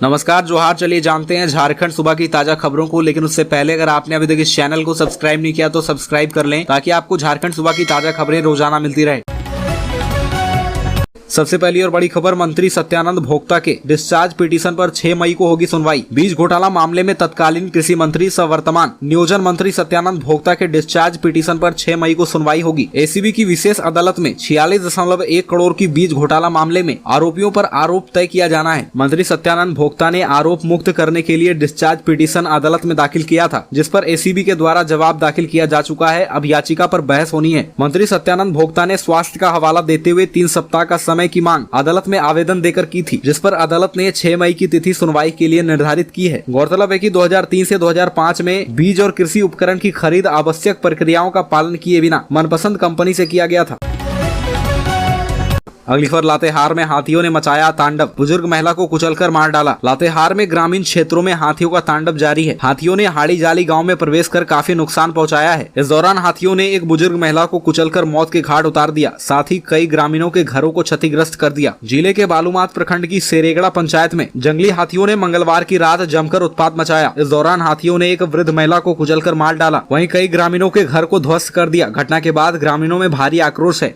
नमस्कार जोहार। चलिए जानते हैं झारखंड सुबह की ताजा खबरों को, लेकिन उससे पहले अगर आपने अभी तक इस चैनल को सब्सक्राइब नहीं किया तो सब्सक्राइब कर लें ताकि आपको झारखंड सुबह की ताजा खबरें रोजाना मिलती रहे। सबसे पहली और बड़ी खबर, मंत्री सत्यानंद भोक्ता के डिस्चार्ज पिटीशन पर 6 मई को होगी सुनवाई। बीज घोटाला मामले में तत्कालीन कृषि मंत्री वर्तमान नियोजन मंत्री सत्यानंद भोक्ता के डिस्चार्ज पिटीशन पर 6 मई को सुनवाई होगी। एसीबी की विशेष अदालत में 46.1 करोड़ की बीज घोटाला मामले में आरोपियों पर आरोप तय किया जाना है। मंत्री सत्यानंद भोक्ता ने आरोप मुक्त करने के लिए डिस्चार्ज पिटीशन अदालत में दाखिल किया था, जिस पर एसीबी के द्वारा जवाब दाखिल किया जा चुका है। अब याचिका पर बहस होनी है। मंत्री सत्यानंद भोक्ता ने स्वास्थ्य का हवाला देते हुए 3 सप्ताह का समय की मांग अदालत में आवेदन देकर की थी, जिस पर अदालत ने 6 मई की तिथि सुनवाई के लिए निर्धारित की है। गौरतलब है कि 2003 से 2005 में बीज और कृषि उपकरण की खरीद आवश्यक प्रक्रियाओं का पालन किए बिना मनपसंद कंपनी से किया गया था। अगली खबर, लातेहार में हाथियों ने मचाया तांडव, बुजुर्ग महिला को कुचलकर मार डाला। लातेहार में ग्रामीण क्षेत्रों में हाथियों का तांडव जारी है। हाथियों ने हाड़ी जाली गांव में प्रवेश कर काफी नुकसान पहुंचाया है। इस दौरान हाथियों ने एक बुजुर्ग महिला को कुचलकर मौत के घाट उतार दिया, साथ ही कई ग्रामीणों के घरों को क्षतिग्रस्त कर दिया। जिले के बालूमाथ प्रखंड की सेरेगड़ा पंचायत में जंगली हाथियों ने मंगलवार की रात जमकर उत्पात मचाया। इस दौरान हाथियों ने एक वृद्ध महिला को कुचलकर मार डाला, वहीं कई ग्रामीणों के घर को ध्वस्त कर दिया। घटना के बाद ग्रामीणों में भारी आक्रोश है।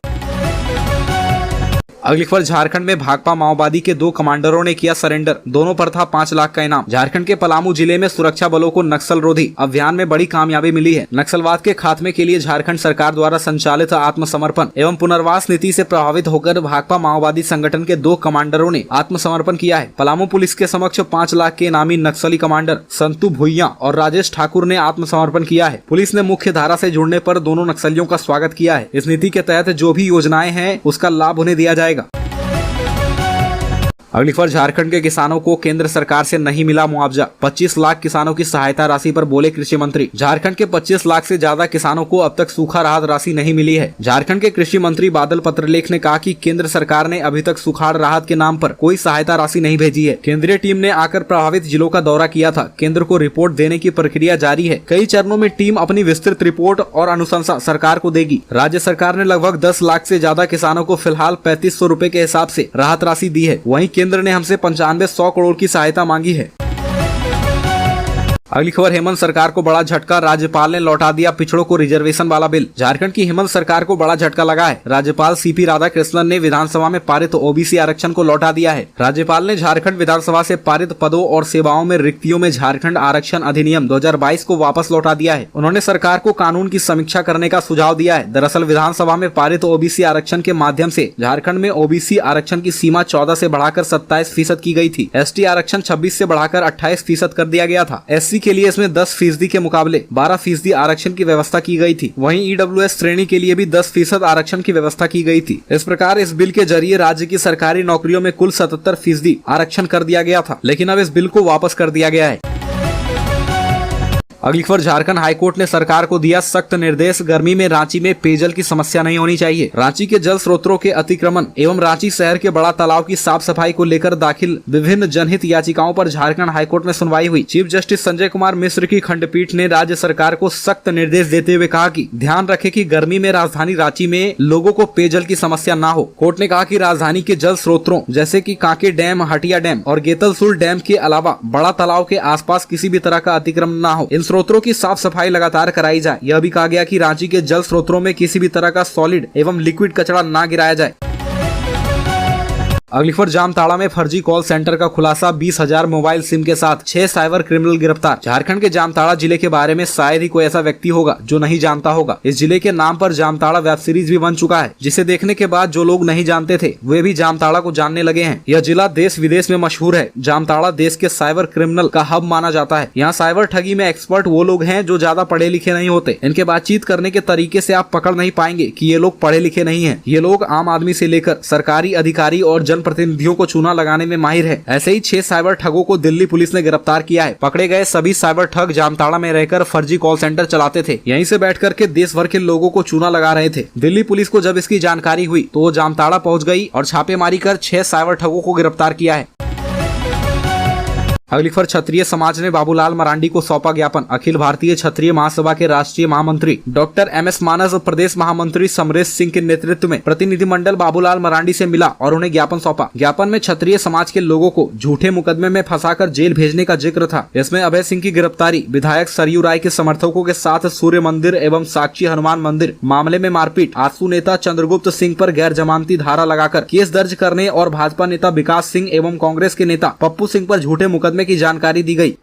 अगली खबर, झारखंड में भाकपा माओवादी के 2 कमांडरों ने किया सरेंडर, दोनों पर था 5 लाख का इनाम। झारखंड के पलामू जिले में सुरक्षा बलों को नक्सल रोधी अभियान में बड़ी कामयाबी मिली है। नक्सलवाद के खात्मे के लिए झारखंड सरकार द्वारा संचालित आत्मसमर्पण एवं पुनर्वास नीति से प्रभावित होकर भाकपा माओवादी संगठन के 2 कमांडरों ने आत्मसमर्पण किया है। पलामू पुलिस के समक्ष 5 लाख के इनामी नक्सली कमांडर संतु भुइया और राजेश ठाकुर ने आत्मसमर्पण किया है। पुलिस ने मुख्य धारा से जुड़ने पर दोनों नक्सलियों का स्वागत किया है। इस नीति के तहत जो भी योजनाएं हैं उसका लाभ उन्हें दिया जाएगा। अगली खबर, झारखंड के किसानों को केंद्र सरकार से नहीं मिला मुआवजा, 25 लाख किसानों की सहायता राशि पर बोले कृषि मंत्री। झारखंड के 25 लाख से ज्यादा किसानों को अब तक सूखा राहत राशि नहीं मिली है। झारखंड के कृषि मंत्री बादल पत्रलेख ने कहा कि केंद्र सरकार ने अभी तक सुखाड़ राहत के नाम पर कोई सहायता राशि नहीं भेजी है। केंद्रीय टीम ने आकर प्रभावित जिलों का दौरा किया था। केंद्र को रिपोर्ट देने की प्रक्रिया जारी है। कई चरणों में टीम अपनी विस्तृत रिपोर्ट और अनुशंसा सरकार को देगी। राज्य सरकार ने लगभग 10 लाख से ज्यादा किसानों को फिलहाल 3500 रूपए के हिसाब से राहत राशि दी है। वहीं केंद्र ने हमसे 95-100 करोड़ की सहायता मांगी है। अगली खबर, हेमंत सरकार को बड़ा झटका, राज्यपाल ने लौटा दिया पिछड़ों को रिजर्वेशन वाला बिल। झारखंड की हेमंत सरकार को बड़ा झटका लगा है। राज्यपाल सीपी राधाकृष्णन ने विधानसभा में पारित ओबीसी आरक्षण को लौटा दिया है। राज्यपाल ने झारखंड विधानसभा से पारित पदों और सेवाओं में रिक्तियों में झारखंड आरक्षण अधिनियम 2022 को वापस लौटा दिया है। उन्होंने सरकार को कानून की समीक्षा करने का सुझाव दिया है। दरअसल विधानसभा में पारित ओबीसी आरक्षण के माध्यम से झारखंड में ओबीसी आरक्षण की सीमा 14 से बढ़ाकर 27% की गई थी। एसटी आरक्षण 26 से बढ़ाकर 28% कर दिया गया था। एससी के लिए इसमें 10% के मुकाबले 12% आरक्षण की व्यवस्था की गई थी। वहीं ईडब्ल्यूएस श्रेणी के लिए भी 10% आरक्षण की व्यवस्था की गई थी। इस प्रकार इस बिल के जरिए राज्य की सरकारी नौकरियों में कुल 77% आरक्षण कर दिया गया था, लेकिन अब इस बिल को वापस कर दिया गया है। अगली खबर, झारखंड हाईकोर्ट ने सरकार को दिया सख्त निर्देश, गर्मी में रांची में पेयजल की समस्या नहीं होनी चाहिए। रांची के जल स्रोतों के अतिक्रमण एवं रांची शहर के बड़ा तालाब की साफ सफाई को लेकर दाखिल विभिन्न जनहित याचिकाओं पर झारखंड हाईकोर्ट में सुनवाई हुई। चीफ जस्टिस संजय कुमार मिश्र की खंडपीठ ने राज्य सरकार को सख्त निर्देश देते हुए कहा कि ध्यान रखे कि गर्मी में राजधानी रांची में लोगों को पेयजल की समस्या न हो। कोर्ट ने कहा कि राजधानी के जल स्रोतों जैसे कि कांके डैम, हटिया डैम और गेतलसूल डैम के अलावा बड़ा तालाब के आसपास किसी भी तरह का अतिक्रमण न हो। इन स्रोतों की साफ सफाई लगातार कराई जाए। यह भी कहा गया कि रांची के जल स्रोतों में किसी भी तरह का सॉलिड एवं लिक्विड कचरा ना गिराया जाए। अगली खबर, जामताड़ा में फर्जी कॉल सेंटर का खुलासा, 20,000 मोबाइल सिम के साथ 6 साइबर क्रिमिनल गिरफ्तार। झारखंड के जामताड़ा जिले के बारे में शायद ही कोई ऐसा व्यक्ति होगा जो नहीं जानता होगा। इस जिले के नाम पर जामताड़ा वेब सीरीज भी बन चुका है, जिसे देखने के बाद जो लोग नहीं जानते थे वे भी जामताड़ा को जानने लगे हैं। यह जिला देश विदेश में मशहूर है। जामताड़ा देश के साइबर क्रिमिनल का हब माना जाता है। यहाँ साइबर ठगी में एक्सपर्ट वो लोग हैं जो ज्यादा पढ़े लिखे नहीं होते। इनके बातचीत करने के तरीके से आप पकड़ नहीं पाएंगे कि ये लोग पढ़े लिखे नहीं है। ये लोग आम आदमी से लेकर सरकारी अधिकारी और जनप्रतिनिधियों को चूना लगाने में माहिर है। ऐसे ही 6 साइबर ठगों को दिल्ली पुलिस ने गिरफ्तार किया है। पकड़े गए सभी साइबर ठग जामताड़ा में रहकर फर्जी कॉल सेंटर चलाते थे। यहीं से बैठ करके देश भर के लोगों को चूना लगा रहे थे। दिल्ली पुलिस को जब इसकी जानकारी हुई तो वो जामताड़ा पहुंच गई और छापेमारी कर 6 साइबर ठगों को गिरफ्तार किया है। अगली खबर, क्षत्रिय समाज ने बाबूलाल मरांडी को सौंपा ज्ञापन। अखिल भारतीय क्षत्रिय महासभा के राष्ट्रीय महामंत्री डॉक्टर MS मानस और प्रदेश महामंत्री समरेश सिंह के नेतृत्व में प्रतिनिधिमंडल बाबूलाल मरांडी से मिला और उन्हें ज्ञापन सौंपा। ज्ञापन में क्षत्रिय समाज के लोगों को झूठे मुकदमे में फंसाकर जेल भेजने का जिक्र था। इसमें अभय सिंह की गिरफ्तारी, विधायक सरयू राय के समर्थकों के साथ सूर्य मंदिर एवं साक्षी हनुमान मंदिर मामले में मारपीट, आजसू नेता चंद्रगुप्त सिंह पर गैर जमानती धारा लगाकर केस दर्ज करने और भाजपा नेता विकास सिंह एवं कांग्रेस के नेता पप्पू सिंह पर झूठे मुकदमे की जानकारी दी गई।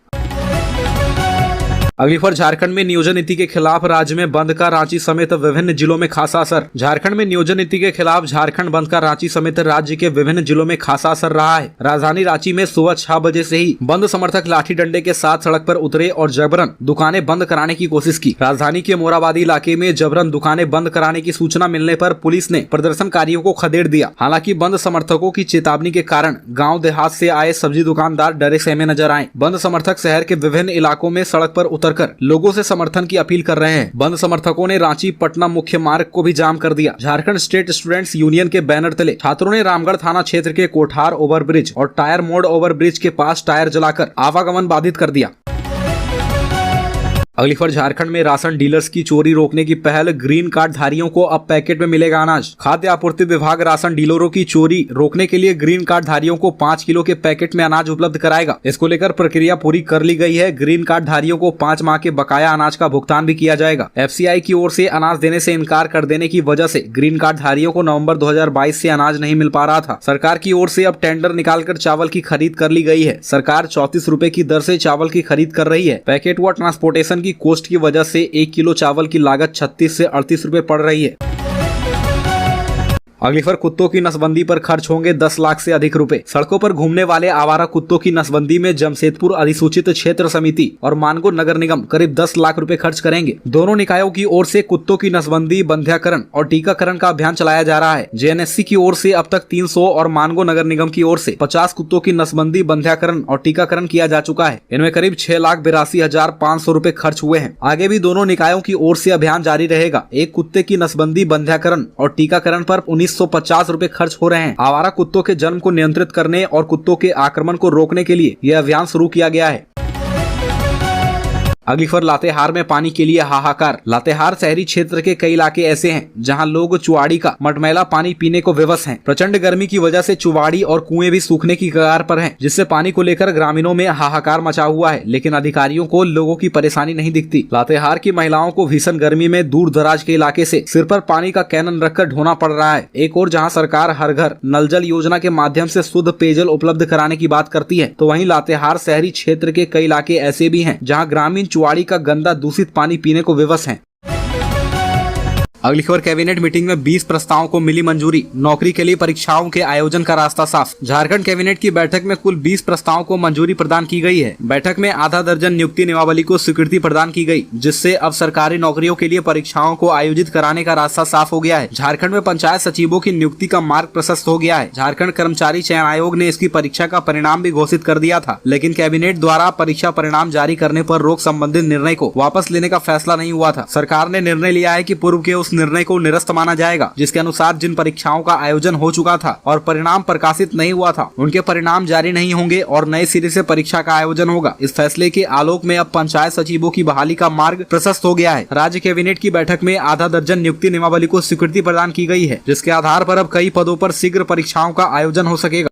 अगली खबर, झारखंड में नियोजन नीति के खिलाफ राज्य में बंद का रांची समेत विभिन्न जिलों में खासा असर। झारखंड में नियोजन नीति के खिलाफ झारखंड बंद का रांची समेत राज्य के विभिन्न जिलों में खासा असर रहा है। राजधानी रांची में सुबह 6 बजे से ही बंद समर्थक लाठी डंडे के साथ सड़क पर उतरे और जबरन दुकानें बंद कराने की कोशिश की। राजधानी के मोराबादी इलाके में जबरन दुकानें बंद कराने की सूचना मिलने पर पुलिस ने प्रदर्शनकारियों को खदेड़ दिया। हालांकि बंद समर्थकों की चेतावनी के कारण गाँव देहात से आए सब्जी दुकानदार डरे सहमे नजर आए। बंद समर्थक शहर के विभिन्न इलाकों में सड़क पर उतरकर लोगों से समर्थन की अपील कर रहे हैं। बंद समर्थकों ने रांची पटना मुख्य मार्ग को भी जाम कर दिया। झारखंड स्टेट स्टूडेंट्स यूनियन के बैनर तले छात्रों ने रामगढ़ थाना क्षेत्र के कोठार ओवरब्रिज और टायर मोड़ ओवरब्रिज के पास टायर जलाकर आवागमन बाधित कर दिया। अगली खबर, झारखंड में राशन डीलर्स की चोरी रोकने की पहल, ग्रीन कार्ड धारियों को अब पैकेट में मिलेगा अनाज। खाद्य आपूर्ति विभाग राशन डीलरों की चोरी रोकने के लिए ग्रीन कार्ड धारियों को 5 किलो के पैकेट में अनाज उपलब्ध कराएगा। इसको लेकर प्रक्रिया पूरी कर ली गई है। ग्रीन कार्ड धारियों को 5 माह के बकाया अनाज का भुगतान भी किया जाएगा। FCI की ओर से अनाज देने से इनकार कर देने की वजह से ग्रीन कार्ड धारियों को नवंबर 2022 से अनाज नहीं मिल पा रहा था। सरकार की ओर से अब टेंडर निकालकर चावल की खरीद कर ली गई है। सरकार 34 रुपए की दर से चावल की खरीद कर रही है। पैकेट व ट्रांसपोर्टेशन की कॉस्ट की वजह से 1 किलो चावल की लागत 36 से 38 रुपए पड़ रही है। अगली खबर, कुत्तों की नसबंदी पर खर्च होंगे 10 लाख से अधिक रुपए। सड़कों पर घूमने वाले आवारा कुत्तों की नसबंदी में जमशेदपुर अधिसूचित क्षेत्र समिति और मानगो नगर निगम करीब 10 लाख रुपए खर्च करेंगे। दोनों निकायों की ओर से कुत्तों की नसबंदी, बंध्याकरण और टीकाकरण का अभियान चलाया जा रहा है। JNSC की ओर से अब तक 300 और मानगो नगर निगम की ओर से 50 कुत्तों की नसबंदी, बंध्याकरण और टीकाकरण किया जा चुका है। इनमें करीब 6,82,500 रुपए खर्च हुए हैं। आगे भी दोनों निकायों की ओर से अभियान जारी रहेगा। एक कुत्ते की नसबंदी, बंध्याकरण और टीकाकरण पर 1950 रुपए खर्च हो रहे हैं। आवारा कुत्तों के जन्म को नियंत्रित करने और कुत्तों के आक्रमण को रोकने के लिए यह अभियान शुरू किया गया है। अगली खबर, लातेहार में पानी के लिए हाहाकार। लातेहार शहरी क्षेत्र के कई इलाके ऐसे हैं जहां लोग चुवाड़ी का मटमैला पानी पीने को विवश हैं। प्रचंड गर्मी की वजह से चुवाड़ी और कुएं भी सूखने की कगार पर हैं, जिससे पानी को लेकर ग्रामीणों में हाहाकार मचा हुआ है। लेकिन अधिकारियों को लोगों की परेशानी नहीं दिखती। लातेहार की महिलाओं को भीषण गर्मी में दूर दराज के इलाके से सिर पर पानी का कैनन रखकर ढोना पड़ रहा है। एक और जहाँ सरकार हर घर नल जल योजना के माध्यम से शुद्ध पेयजल उपलब्ध कराने की बात करती है, तो वहीं लातेहार शहरी क्षेत्र के कई इलाके ऐसे भी हैं जहाँ ग्रामीण चुवाड़ी का गंदा दूषित पानी पीने को विवश हैं। अगली खबर, कैबिनेट मीटिंग में 20 प्रस्तावों को मिली मंजूरी। नौकरी के लिए परीक्षाओं के आयोजन का रास्ता साफ। झारखंड कैबिनेट की बैठक में कुल 20 प्रस्तावों को मंजूरी प्रदान की गई है। बैठक में आधा दर्जन नियुक्ति नियमावली को स्वीकृति प्रदान की गई, जिससे अब सरकारी नौकरियों के लिए परीक्षाओं को आयोजित कराने का रास्ता साफ हो गया है। झारखंड में पंचायत सचिवों की नियुक्ति का मार्ग प्रशस्त हो गया है। झारखंड कर्मचारी चयन आयोग ने इसकी परीक्षा का परिणाम भी घोषित कर दिया था, लेकिन कैबिनेट द्वारा परीक्षा परिणाम जारी करने पर रोक संबंधित निर्णय को वापस लेने का फैसला नहीं हुआ था। सरकार ने निर्णय लिया है कि पूर्व के उस निर्णय को निरस्त माना जाएगा, जिसके अनुसार जिन परीक्षाओं का आयोजन हो चुका था और परिणाम प्रकाशित नहीं हुआ था, उनके परिणाम जारी नहीं होंगे और नए सिरे से परीक्षा का आयोजन होगा। इस फैसले के आलोक में अब पंचायत सचिवों की बहाली का मार्ग प्रशस्त हो गया है। राज्य कैबिनेट की बैठक में आधा दर्जन नियुक्ति नियमावली को स्वीकृति प्रदान की गई है, जिसके आधार पर अब कई पदों पर शीघ्र परीक्षाओं का आयोजन हो सकेगा।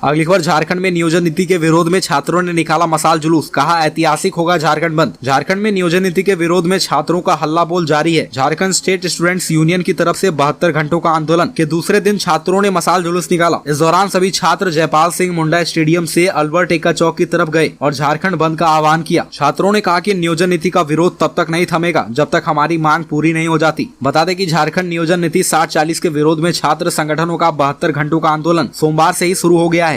अगली खबर, झारखंड में नियोजन नीति के विरोध में छात्रों ने निकाला मसाल जुलूस, कहा ऐतिहासिक होगा झारखंड बंद। झारखंड में नियोजन नीति के विरोध में छात्रों का हल्ला बोल जारी है। झारखंड स्टेट स्टूडेंट्स यूनियन की तरफ से 72 घंटों का आंदोलन के दूसरे दिन छात्रों ने मसाल जुलूस निकाला। इस दौरान सभी छात्र जयपाल सिंह मुंडा स्टेडियम से अल्बर्ट एक्का चौक की तरफ गए और झारखंड बंद का आह्वान किया। छात्रों ने कहा कि नियोजन नीति का विरोध तब तक नहीं थमेगा जब तक हमारी मांग पूरी नहीं हो जाती। बता दें कि झारखंड नियोजन नीति 60-40 के विरोध में छात्र संगठनों का 72 घंटों का आंदोलन सोमवार से ही शुरू हो गया है।